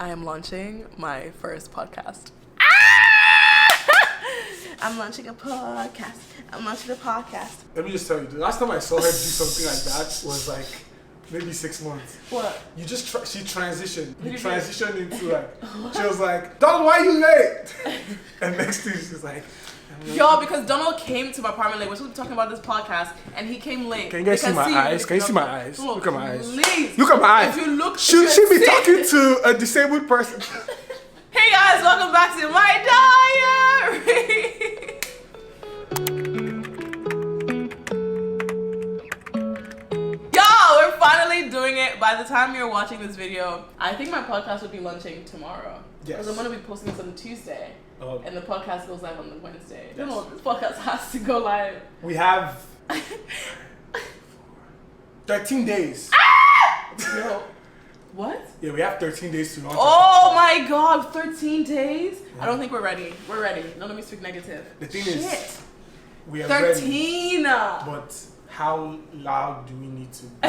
I am launching my first podcast. I'm launching a podcast. Let me just tell you, the last time I saw her do something like that was like maybe 6 months. What? You just she transitioned. You transitioned into like she was like, Donald, why are you late? And next thing she's like, yo, because Donald came to my apartment late. We're supposed to be talking about this podcast, and he came late. Can you guys see my eyes? Can you see my eyes? Look at my eyes. Please. Look at my eyes. If you look, should she be talking to a disabled person? Hey guys, welcome back to my diary. We're finally doing it. By the time you're watching this video, I think my podcast will be launching tomorrow. Yes. Because I'm going to be posting this on Tuesday. Oh. And the podcast goes live on the Wednesday. Yes. No, this podcast has to go live. We have 13 days. Yo, what? Yeah, we have 13 days to launch. Oh my god, 13 days? Yeah. I don't think we're ready. We're ready. Don't let me speak negative. The thing is, we are 13. Ready. But how loud do we need to be?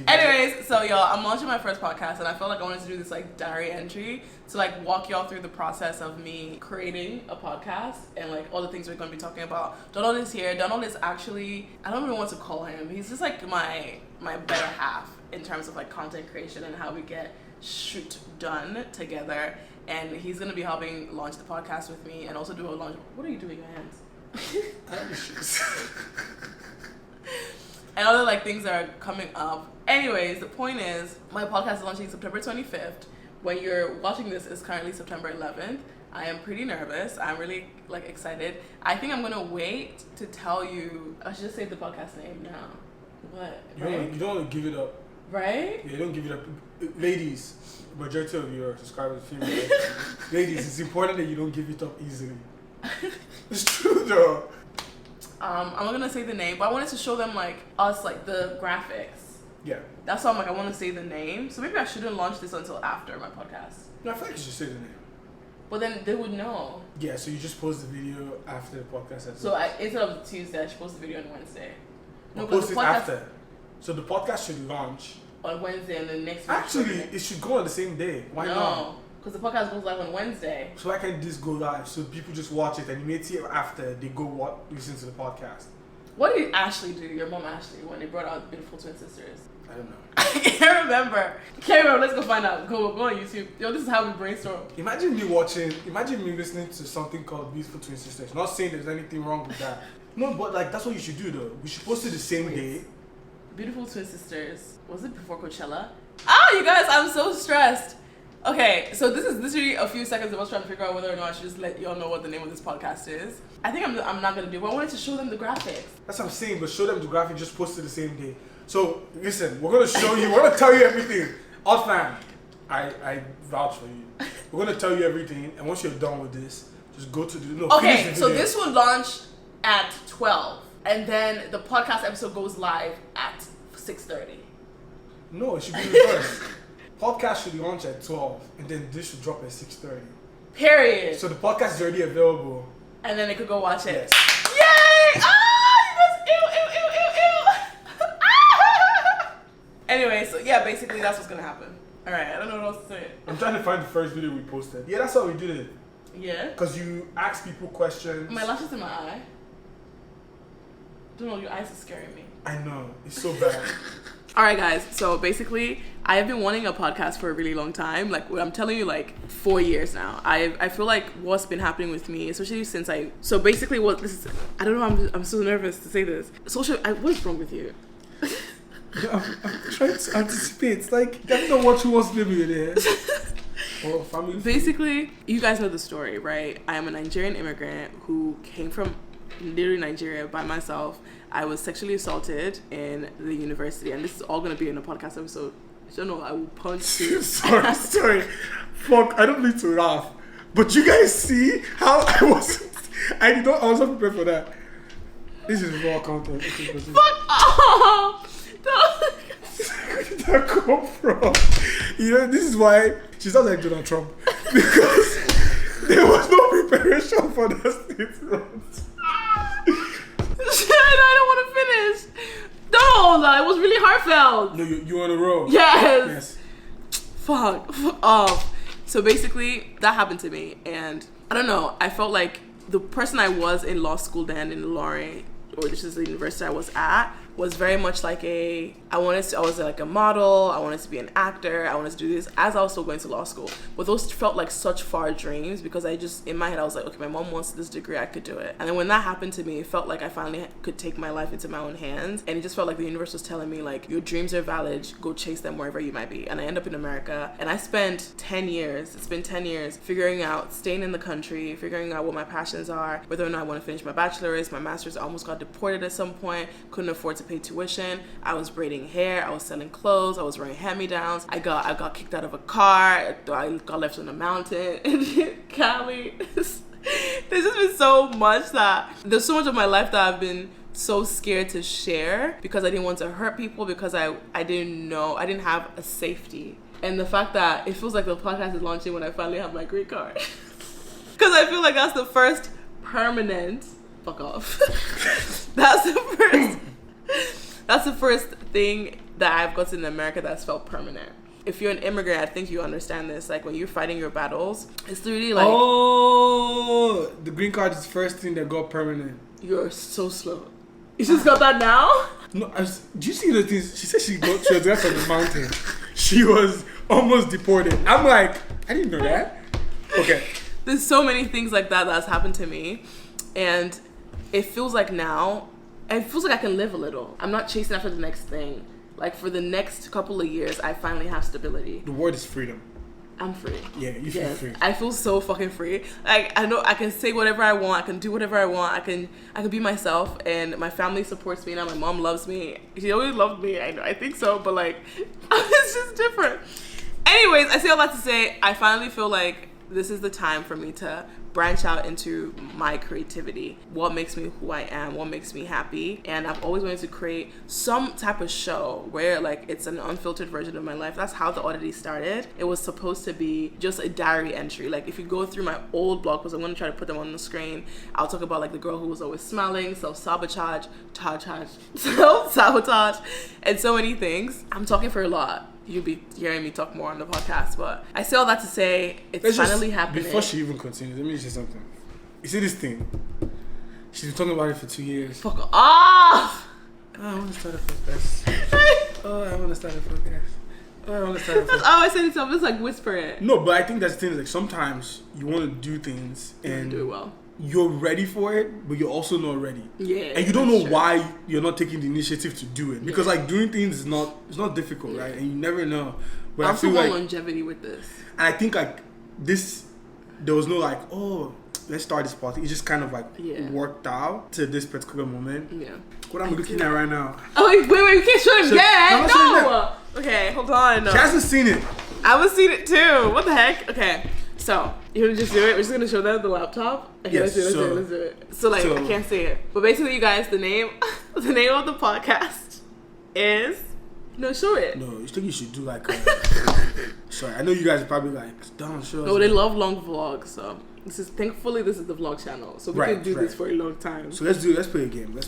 Anyways, so y'all, I'm launching my first podcast, and I felt like I wanted to do this like diary entry to like walk y'all through the process of me creating a podcast and like all the things we're going to be talking about. Donald is here. Donald is actually, I don't even want to call him. He's just like my better half in terms of like content creation and how we get shoot done together. And he's going to be helping launch the podcast with me and also do a launch. What are you doing with your hands? I have issues. And other like things that are coming up. Anyways, the point is, my podcast is launching September 25th. When you're watching this, it's currently September 11th. I am pretty nervous. I'm really like excited. I think I'm gonna wait to tell you. I should just say the podcast name now. What? You don't want to give it up. Right? Yeah, don't give it up. Ladies, majority of your subscribers are female. Ladies, it's important that you don't give it up easily. It's true though. I'm not gonna say the name, but I wanted to show them like us, like the graphics. Yeah. That's why I'm like, I want to say the name. So maybe I shouldn't launch this until after my podcast. No, I feel like you should say the name. But then they would know. Yeah, so you just post the video after the podcast episode. So instead of Tuesday, I should post the video on Wednesday. No, post it after. So the podcast should launch on Wednesday, and the next week. Actually, it should go on the same day. Why not? No, because the podcast goes live on Wednesday. So why can't this go live so people just watch it and you may see it after they go listen to the podcast? What did Ashley do, your mom Ashley, when they brought out Beautiful Twin Sisters? I don't know. I can't remember. Let's go find out. Go on YouTube. Yo, this is how we brainstorm. Imagine me listening to something called Beautiful Twin Sisters. Not saying there's anything wrong with that. No, but like that's what you should do though. We should post it the same day. Beautiful Twin Sisters. Was it before Coachella? Oh, you guys, I'm so stressed. Okay, so this is literally a few seconds of us trying to figure out whether or not I should just let y'all know what the name of this podcast is. I think I'm not gonna do it, but I wanted to show them the graphics. That's what I'm saying, but show them the graphic, just post it the same day. So listen, we're gonna show you, we're gonna tell you everything. Odd fam, I vouch for you. We're gonna tell you everything, and once you're done with this, just go to the Okay, so this will launch at 12, and then the podcast episode goes live at 6:30. No, it should be reversed. Podcast should launch at 12, and then this should drop at 6:30. Period. So the podcast is already available. And then they could go watch it. Yes. Yay! Ah! Ew. Anyway, so yeah, basically that's what's gonna happen. Alright, I don't know what else to say. I'm trying to find the first video we posted. Yeah, that's how we did it. Yeah? Because you ask people questions. My lashes in my eye. Don't know, your eyes are scaring me. I know, it's so bad. Alright guys, so basically I have been wanting a podcast for a really long time. Like I'm telling you, like 4 years now. I feel like what's been happening with me, especially since I don't know, I'm so nervous to say this. What is wrong with you? I'm trying to anticipate. It's like, I don't know what you want to do with it. Oh, family. Basically, you guys know the story, right? I am a Nigerian immigrant who came from literally Nigeria by myself. I was sexually assaulted in the university, and this is all going to be in a podcast episode. I don't know, I will punch you. sorry. Fuck, I don't need to laugh. But you guys see how I wasn't prepared for that. This is raw content. Fuck off! Where did that come from? You know, this is why she sounds like Donald Trump. Because there was no preparation for the statement. I don't want to finish. Don't. It was really heartfelt. No, you on a roll. Yes. Fuck off. So basically, that happened to me, and I don't know. I felt like the person I was in law school then in Lorraine, or this is the university I was at, was very much like I was like a model, I wanted to be an actor, I wanted to do this as I was still going to law school. But those felt like such far dreams because I just, in my head, I was like, okay, my mom wants this degree, I could do it. And then when that happened to me, it felt like I finally could take my life into my own hands. And it just felt like the universe was telling me, like, your dreams are valid, go chase them wherever you might be. And I end up in America, and I spent 10 years, it's been 10 years, figuring out, staying in the country, figuring out what my passions are, whether or not I want to finish my bachelor's, my master's. I almost got deported at some point, couldn't afford to pay tuition. I was braiding hair, I was selling clothes, I was wearing hand-me-downs. I got kicked out of a car, I got left on a mountain in Cali. There's just been so much there's so much of my life that I've been so scared to share because I didn't want to hurt people, because I didn't know, I didn't have a safety. And the fact that it feels like the podcast is launching when I finally have my green card. Because I feel like that's the first permanent, fuck off. That's the first thing that I've gotten in America that's felt permanent. If you're an immigrant, I think you understand this. Like, when you're fighting your battles, it's really like... Oh, the green card is the first thing that got permanent. You're so slow. You just got that now? No, do you see the things? She said she was there from the mountain. She was almost deported. I'm like, I didn't know that. Okay. There's so many things like that that's happened to me. And it feels like now... It feels like I can live a little. I'm not chasing after the next thing. Like, for the next couple of years, I finally have stability. The word is freedom. I'm free. Yeah, you feel free. I feel so fucking free. Like, I know I can say whatever I want. I can do whatever I want. I can be myself, and my family supports me now. My mom loves me. She always loved me. I know. I think so, but like, it's just different. Anyways, I say all that to say, I finally feel like this is the time for me to branch out into my creativity, what makes me who I am, what makes me happy. And I've always wanted to create some type of show where, like, it's an unfiltered version of my life. That's how the Odditty started. It was supposed to be just a diary entry. Like, if you go through my old blog posts, I'm going to try to put them on the screen. I'll talk about, like, the girl who was always smiling, self-sabotage, self-sabotage, and so many things. I'm talking for a lot. You'll be hearing me talk more on the podcast, but I say all that to say it's finally happening. Before she even continues, let me just say something. You see this thing? She's been talking about it for 2 years. Fuck off! Oh, I want to start a podcast. Oh, I want to start a podcast. Oh, I want to start a podcast. That's all I said to I'm just like whisper it. No, but I think that's the thing. Like, sometimes you want to do things and do it well. You're ready for it, but you're also not ready. Yeah. And you don't know why you're not taking the initiative to do it. Because like doing things is not difficult, right? And you never know. But I'm I feel like like longevity with this. And I think like this, there was no like, oh, let's start this party. It just kind of like worked out to this particular moment. Yeah. What I'm looking at right now. Oh wait, we can't show him yet. No. Okay, hold on. No. She hasn't seen it. I haven't seen it too. What the heck? Okay. So, you want to just do it? We're just going to show them the laptop? Okay, yes, let's do it. So, like, I can't see it. But basically, you guys, the name of the podcast is... No, show it. No, you think you should do like... sorry, I know you guys are probably like, don't show us. No, they love long vlogs, so... Thankfully, this is the vlog channel. So, we can do this for a long time. So, let's play a game.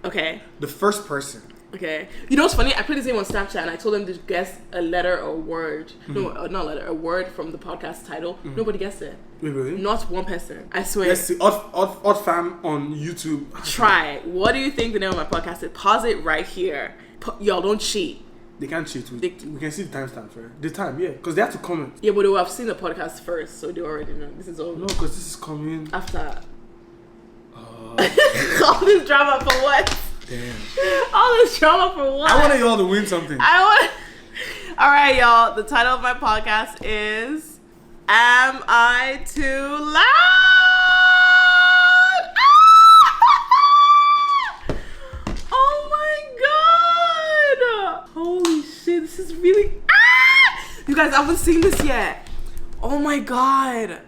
Okay. The first person. Okay. You know what's funny? I put his name on Snapchat and I told him to guess a letter or word. Mm-hmm. No, not a letter. A word from the podcast title. Mm-hmm. Nobody guessed it. Wait, really? Not one person. I swear. Let's see. Odd fam on YouTube. Try. What do you think the name of my podcast is? Pause it right here. Y'all don't cheat. They can't cheat. We can see the timestamp, right? The time, yeah. Because they have to comment. Yeah, but they will have seen the podcast first, so they already know. This is all. No, because this is coming. After. All this drama for what? Damn. All this drama for what? I wanted y'all to win something. Alright, y'all. The title of my podcast is Am I Too Loud? Oh my god! Holy shit, this is really... You guys, I haven't seen this yet. Oh my god.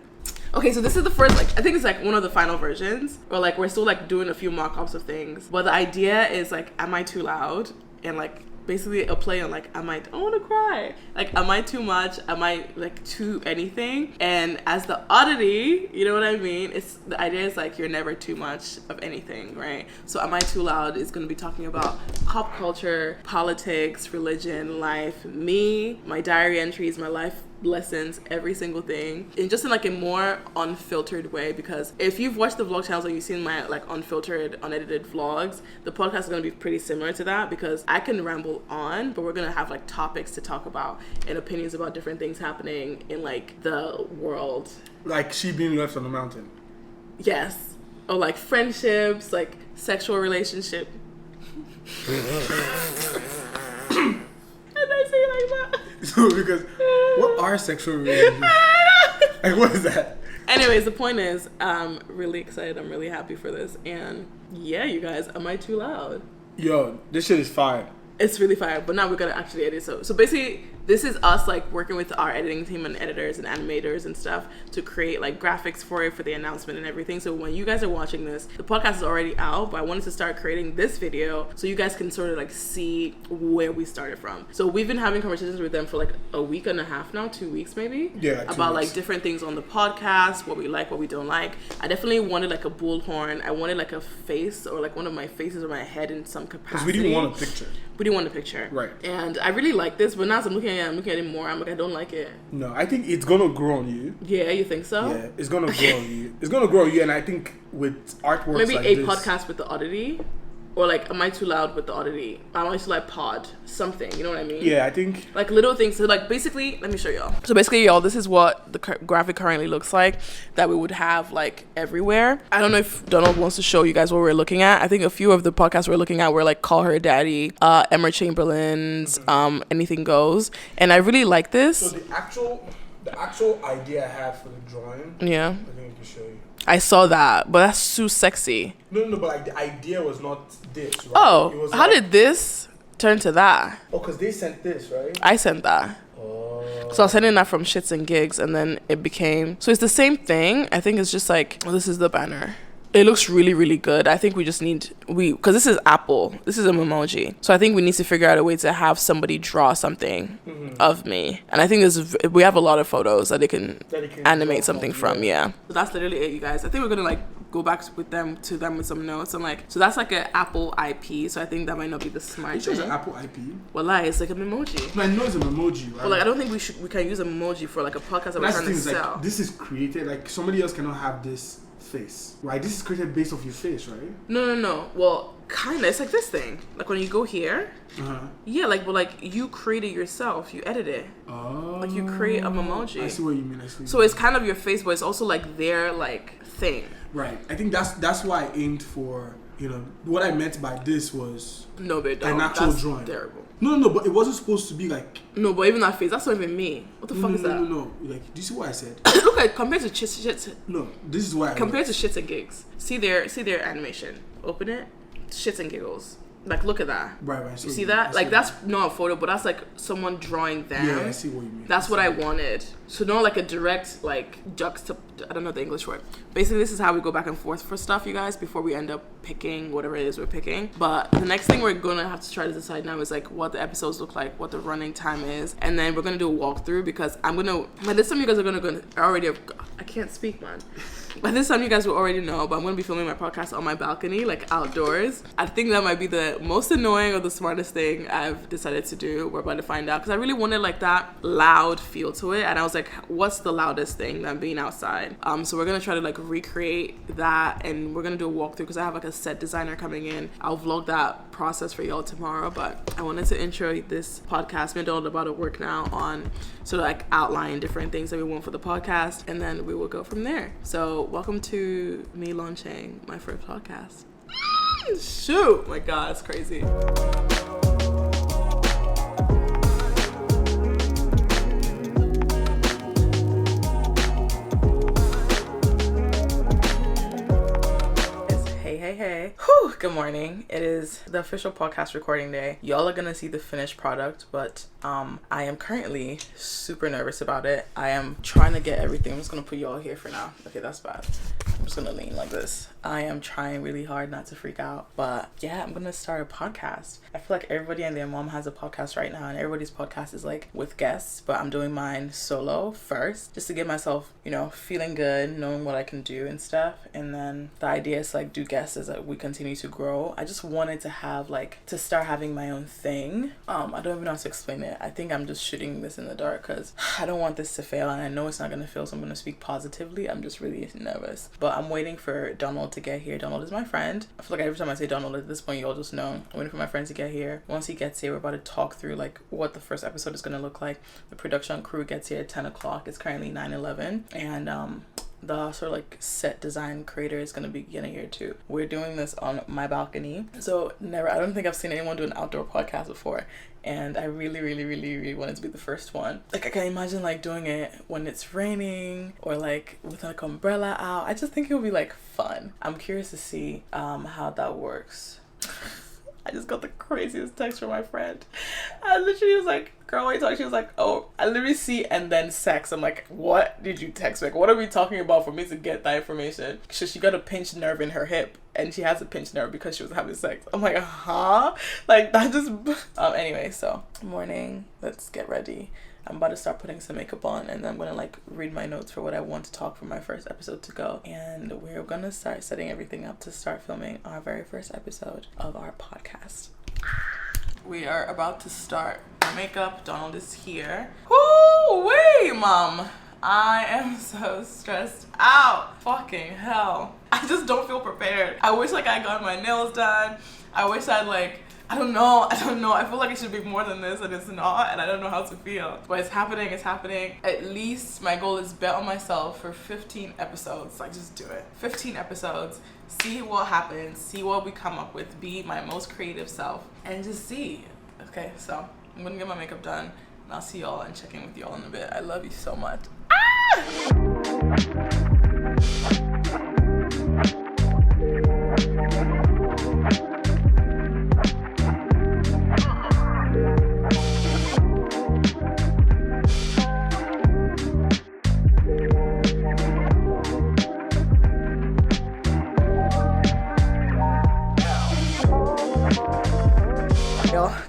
Okay, so this is the first, like, I think it's like one of the final versions, or like we're still like doing a few mock-ups of things, but the idea is like, am I too loud? And like, basically a play on like, I want to cry. Like, am I too much? Am I like too anything? And as the oddity, you know what I mean? The idea is like, you're never too much of anything, right? So Am I Too Loud is going to be talking about pop culture, politics, religion, life, me, my diary entries, my life lessons, every single thing, and just in like a more unfiltered way. Because if you've watched the vlog channels and you've seen my like unfiltered, unedited vlogs, the podcast is going to be pretty similar to that, because I can ramble on, but we're going to have like topics to talk about and opinions about different things happening in like the world. Like she being left on the mountain. Yes. Or like friendships, like sexual relationship. And I say it like that. So because what are sexual relationships? Like what is that? Anyways, the point is, I'm really excited. I'm really happy for this. And yeah, you guys, am I too loud? Yo, this shit is fire. It's really fire, but now we're gonna actually edit. So basically, this is us like working with our editing team and editors and animators and stuff to create like graphics for it, for the announcement and everything. So when you guys are watching this, the podcast is already out, but I wanted to start creating this video so you guys can sort of like see where we started from. So we've been having conversations with them for like a week and a half now, 2 weeks maybe. Yeah, like about like different things on the podcast, what we like, what we don't like. I definitely wanted like a bullhorn. I wanted like a face, or like one of my faces or my head in some capacity. Because we didn't want a picture. We didn't want a picture. Right. And I really like this, but now as I'm looking at it more, I'm like, I don't like it. No, I think it's gonna grow on you. Yeah, you think so? Yeah, it's gonna grow on you. It's gonna grow on you, and I think with artworks maybe like a this, podcast with the Oddity. Or like, Am I Too Loud with the Oddity? Am I Too Loud pod? Something, you know what I mean? Yeah, I think like little things. So like basically, let me show y'all. So basically, y'all, this is what the graphic currently looks like that we would have like everywhere. I don't know if Donald wants to show you guys what we're looking at. I think a few of the podcasts we're looking at were like Call Her Daddy, Emma Chamberlain's, Anything Goes. And I really like this. so. The actual idea I have for the drawing. Yeah. I think I can show you. I saw that, but that's too sexy. No, but like the idea was not this, right? Oh, it was how did this turn to that? Oh, because they sent this, right? I sent that. Oh. So I was sending that from Shits and Gigs, and then it became... So it's the same thing. I think it's just like... Oh, this is the banner. It looks really, really good. I think we just need... Because this is Apple. This is an emoji. So I think we need to figure out a way to have somebody draw something of me. And I think we have a lot of photos that they can animate something from. Yeah. So that's literally it, you guys. I think we're going to like go back with them with some notes. And like... So that's like an Apple IP. So I think that might not be the smart thing. It's an Apple IP. Well, it's like an emoji. No, I know it's an emoji, right? But like, I don't think we can use an emoji for like a podcast that we're trying to sell. Like, this is created, like somebody else cannot have this face, right? This is created based off your face, right? No. Well, kind of. It's like this thing. Like when you go here, yeah, like, but like you create it yourself. You edit it. Oh. Like you create an emoji. I see what you mean. So it's kind of your face, but it's also like their like thing. Right. I think that's why I aimed for. You know, what I meant by this was no, but an actual drawing. Terrible. No, but it wasn't supposed to be like. No, but even that face, that's not even me. What the fuck is that? No. Like, do you see what I said? Look at compared to shits. No, this is why. Compared to Shits and Gigs. See their animation. Open it. Shits and Giggles. Like, look at that. Right. You see that? Like, that's not a photo, but that's like someone drawing them. Yeah, I see what you mean. That's what I wanted. So not like a direct, like, I don't know the English word. Basically, this is how we go back and forth for stuff, you guys, before we end up picking whatever it is we're picking. But the next thing we're going to have to try to decide now is, like, what the episodes look like, what the running time is. And then we're going to do a walkthrough because I'm going to... By this time, you guys are going to... I can't speak, man. By this time, you guys will already know, but I'm going to be filming my podcast on my balcony, like outdoors. I think that might be the most annoying or the smartest thing I've decided to do. We're about to find out. Because I really wanted like that loud feel to it. And I was like, what's the loudest thing than being outside? So we're going to try to like recreate that. And we're going to do a walkthrough because I have like a set designer coming in. I'll vlog that process for y'all tomorrow. But I wanted to intro this podcast. Me and Donald about to work now on sort of like outline different things that we want for the podcast. And then we will go from there. So welcome to me launching my first podcast. Shoot! My God, it's crazy. Hey. Whew, Good morning. It is the official podcast recording day. Y'all are gonna see the finished product, but I am currently super nervous about it. I am trying to get everything. I'm just gonna put y'all here for now. Okay, that's bad. I'm just gonna lean like this. I am trying really hard not to freak out, but yeah, I'm gonna start a podcast. I feel like everybody and their mom has a podcast right now, and everybody's podcast is like with guests, but I'm doing mine solo first, just to get myself, feeling good, knowing what I can do and stuff. And then the idea is like do guests as we continue to grow. I just wanted to have to start having my own thing. I don't even know how to explain it. I think I'm just shooting this in the dark because I don't want this to fail, and I know it's not gonna fail, so I'm gonna speak positively. I'm just really nervous, but I'm waiting for Donald to get here. Donald is my friend. I feel like every time I say Donald at this point, you'll just know. I'm waiting for my friend to get here. Once he gets here, we're about to talk through what the first episode is gonna look like. The production crew gets here at 10 o'clock. It's currently 9:11, and the sort of set design creator is going to be getting here too. We're doing this on my balcony, so I don't think I've seen anyone do an outdoor podcast before, and I really, really, really, really wanted to be the first one. I can imagine doing it when it's raining or with an umbrella out. I just think it would be fun. I'm curious to see how that works. I just got the craziest text from my friend. I literally was like, girl, what are you talking? She was like, oh, I literally see and then sex. I'm like, what did you text me? What are we talking about for me to get that information? So she got a pinched nerve in her hip, and she has a pinched nerve because she was having sex. I'm like, huh? That just... Anyway, so morning, let's get ready. I'm about to start putting some makeup on, and then I'm gonna read my notes for what I want to talk for my first episode to go. And we're gonna start setting everything up to start filming our very first episode of our podcast. We are about to start makeup. Donald is here. Woo-wee, Mom. I am so stressed out. Fucking hell. I just don't feel prepared. I wish I got my nails done. I wish I'd I don't know. I feel like it should be more than this, and it's not, and I don't know how to feel. But it's happening. At least my goal is bet on myself for 15 episodes. Just do it. 15 episodes. See what happens. See what we come up with. Be my most creative self. And just see. Okay, so I'm gonna get my makeup done, and I'll see y'all and check in with y'all in a bit. I love you so much.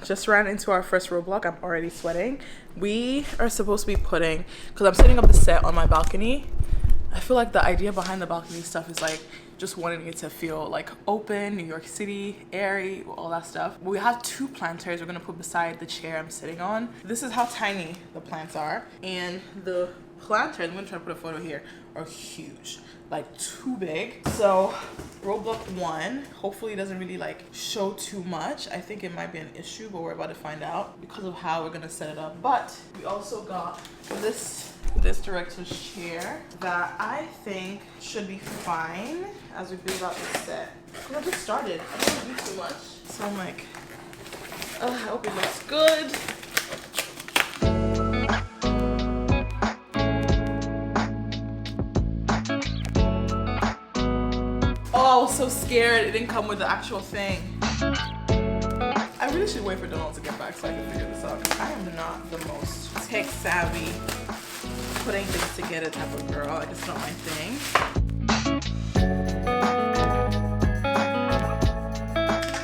Just ran into our first roadblock. I'm already sweating. We are supposed to be putting, because I'm setting up the set on my balcony. I feel like the idea behind the balcony stuff is just wanting it to feel open, New York City, airy, all that stuff. We have 2 planters we're gonna put beside the chair I'm sitting on. This is how tiny the plants are, and the planters, I'm gonna try to put a photo here, are huge. Too big. So roadblock 1, hopefully it doesn't really show too much. I think it might be an issue, but we're about to find out because of how we're gonna set it up. But we also got this director's chair that I think should be fine as we build out the set. I just started. I don't want to do too much. So I'm I hope it looks good. Oh, I was so scared it didn't come with the actual thing. I really should wait for Donald to get back so I can figure this out, because I am not the most tech savvy, putting things together type of girl. It's not my thing.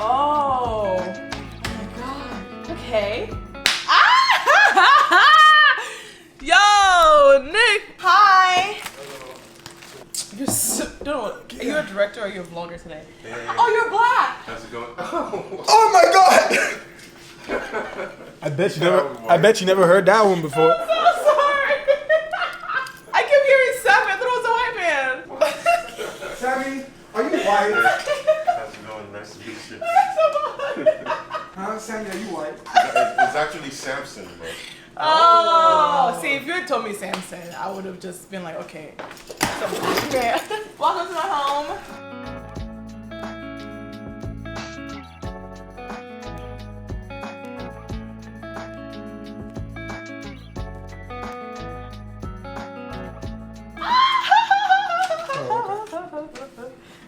Oh my god. Okay. Yo, Nick. Hi. Donald, are you a director or are you a vlogger today? Hey. Oh, you're black. How's it going? Oh my god! I bet you never heard that one before. I'm so sorry. I kept hearing Sammy. I thought it was a white man. Sammy, are you white? How's it going? Nice to meet you. Huh, Sammy, are you white? It's actually Samson, bro. Oh, see, if you had told me Samson, I would have just been like, okay. So, okay. Welcome to my home.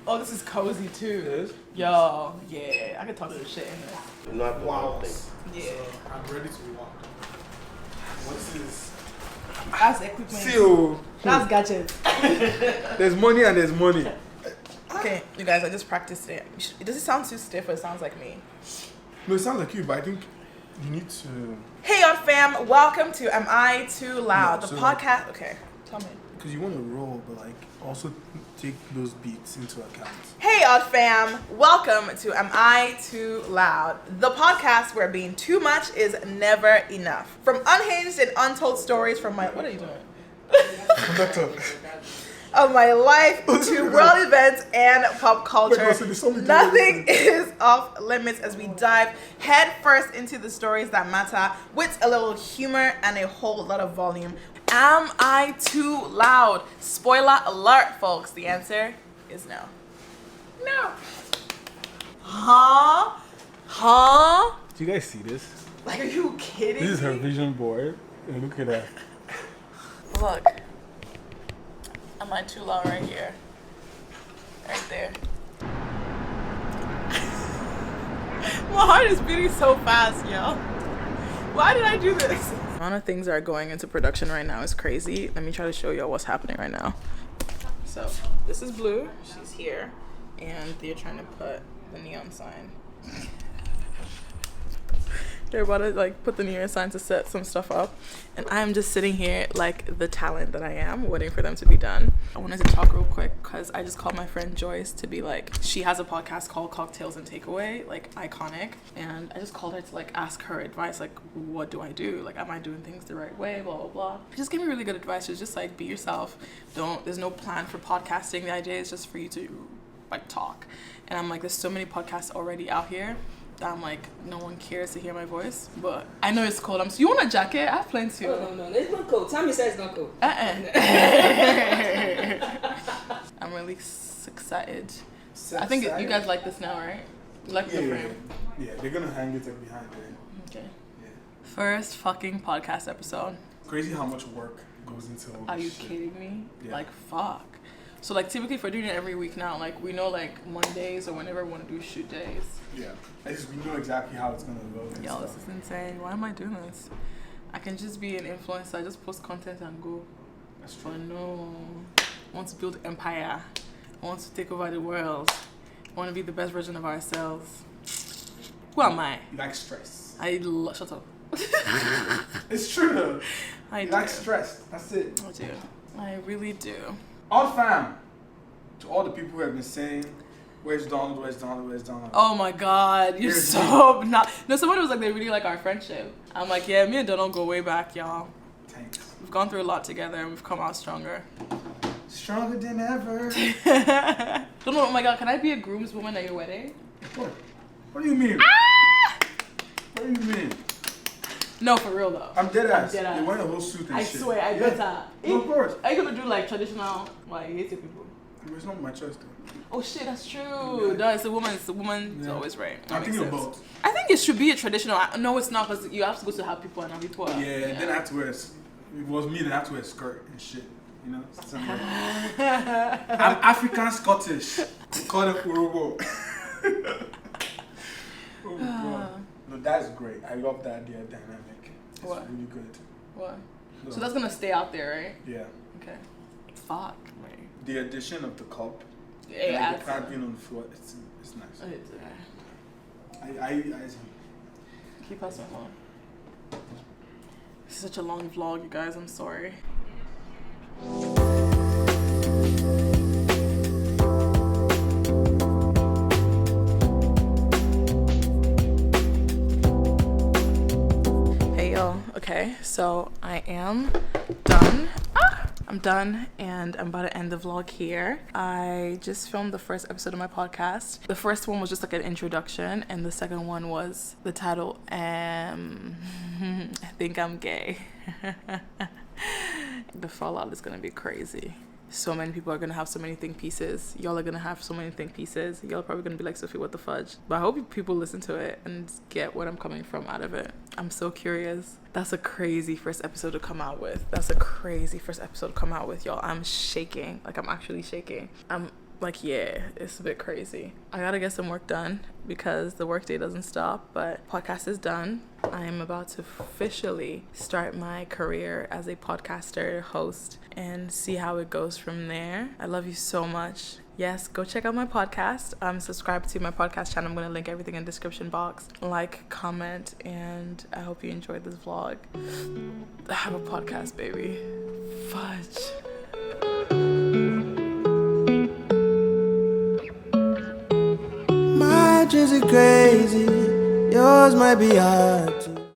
Oh, this is cozy too. It is? Yo, yeah, I could talk to the shit in this. Not the Wow. whole thing. Yeah. So I'm ready to walk. What's this? That's equipment. See, oh, That's gadgets. there's money and there's money. Okay, you guys, I just practiced it. Does it sound too stiff or it sounds like me? No, it sounds like you, but I think you need to. Hey, Odd fam, welcome to Am I Too Loud? No, The so- podcast. Okay, tell me. Because you want to roll, but like also take those beats into account. Hey, Odd fam, welcome to Am I Too Loud? The podcast where being too much is never enough. From unhinged and untold stories from my. What are you doing? Conductor. Of my life to world events and pop culture. Wait, so there's something Nothing is off limits as we dive head first into the stories that matter with a little humor and a whole lot of volume. Am I too loud? Spoiler alert, folks. The answer is no. No. Huh? Huh? Do you guys see this? Like, are you kidding This is her me? vision board. And look at that. Look. Am I too loud right here? Right there. My heart is beating so fast, yo. Why did I do this? The amount of things that are going into production right now is crazy. Let me try to show y'all what's happening right now. So, this is Blue. She's here. And they're trying to put the neon sign. They're about to like put the neon sign to set some stuff up, and I'm just sitting here like the talent that I am, waiting for them to be done. I wanted to talk real quick because I just called my friend Joyce to be like, she has a podcast called Cocktails and Takeaway, like iconic, and I just called her to like ask her advice, like what do I do, like am I doing things the right way, blah blah blah. She just gave me really good advice. She was just like, be yourself, there's no plan for podcasting, the idea is just for you to like talk. And I'm like, there's so many podcasts already out here that I'm like, no one cares to hear my voice, but I know it's cold. You want a jacket? I have plenty. Oh, no, it's not cold. Tommy says it's not cold. I'm really excited. I think you guys like this now, right? You like the frame? Yeah, they're gonna hang it behind there. Okay. Yeah. First fucking podcast episode. Crazy how much work goes into all Are you this shit. kidding me? Yeah. Like, fuck. So like typically if we're doing it every week now, like we know like Mondays or whenever we want to do shoot days. Yeah. We know exactly how it's gonna go. And Yo, this stuff. is insane. Why am I doing this? I can just be an influencer. I just post content and go. That's true. But no. I want to build empire. I want to take over the world. I want to be the best version of ourselves. Who am I? You like stress. Shut up. It's true though. I You do. like stress. That's it. I do. I really do. Odd fam. To all the people who have been saying, where's Donald, where's Donald, where's Donald? Oh my God, you're Here's so not. No, somebody was like, they really like our friendship. I'm like, yeah, me and Donald go way back, y'all. Thanks. We've gone through a lot together and we've come out stronger. Stronger than ever. Donald, oh my God, can I be a groomswoman at your wedding? What do you mean? What do you mean? No, for real though. I'm dead ass. dead ass. You're wearing a whole suit and I shit. swear, I Yeah. better. No, of course. Are you gonna do like traditional, like Haitian people? It's not my choice though. Oh shit, that's true. Yeah. No, it's the woman's Yeah. always right. That I'm makes thinking sense. about. I think it should be a traditional. No, it's not because you have to go to have people and have people. Yeah, and then I have to wear. If it was me, then I have to wear a skirt and shit. You know. Something like that. I'm African Scottish. Call it Urobo. Oh god. No, that's great. I love that idea dynamic. It's What? really good. What? No. So that's gonna stay out there, right? Yeah. Okay. Fuck. Wait. The addition of the cup. It like adds. the plant being on the floor. It's nice. I Keep us on. This is such a long vlog, you guys. I'm sorry. Hey y'all. Okay, so I am done. I'm done and I'm about to end the vlog here. I just filmed the first episode of my podcast. The first one was just like an introduction and the second one was the title, I think I'm gay. The fallout is gonna be crazy. So many people are gonna have so many think pieces. Y'all are gonna have so many think pieces. Y'all are probably gonna be like, Sophie, what the fudge? But I hope people listen to it and get what I'm coming from out of it. I'm so curious. That's a crazy first episode to come out with. Y'all. I'm shaking. Like, I'm actually shaking. I'm like, yeah, it's a bit crazy. I gotta get some work done because the workday doesn't stop, but podcast is done. I am about to officially start my career as a podcaster, host, and see how it goes from there. I love you so much. Yes, go check out my podcast. Subscribe to my podcast channel. I'm going to link everything in the description box. Like, comment, and I hope you enjoyed this vlog. I have a podcast, baby. Fudge. My dreams are crazy, yours might be hard too.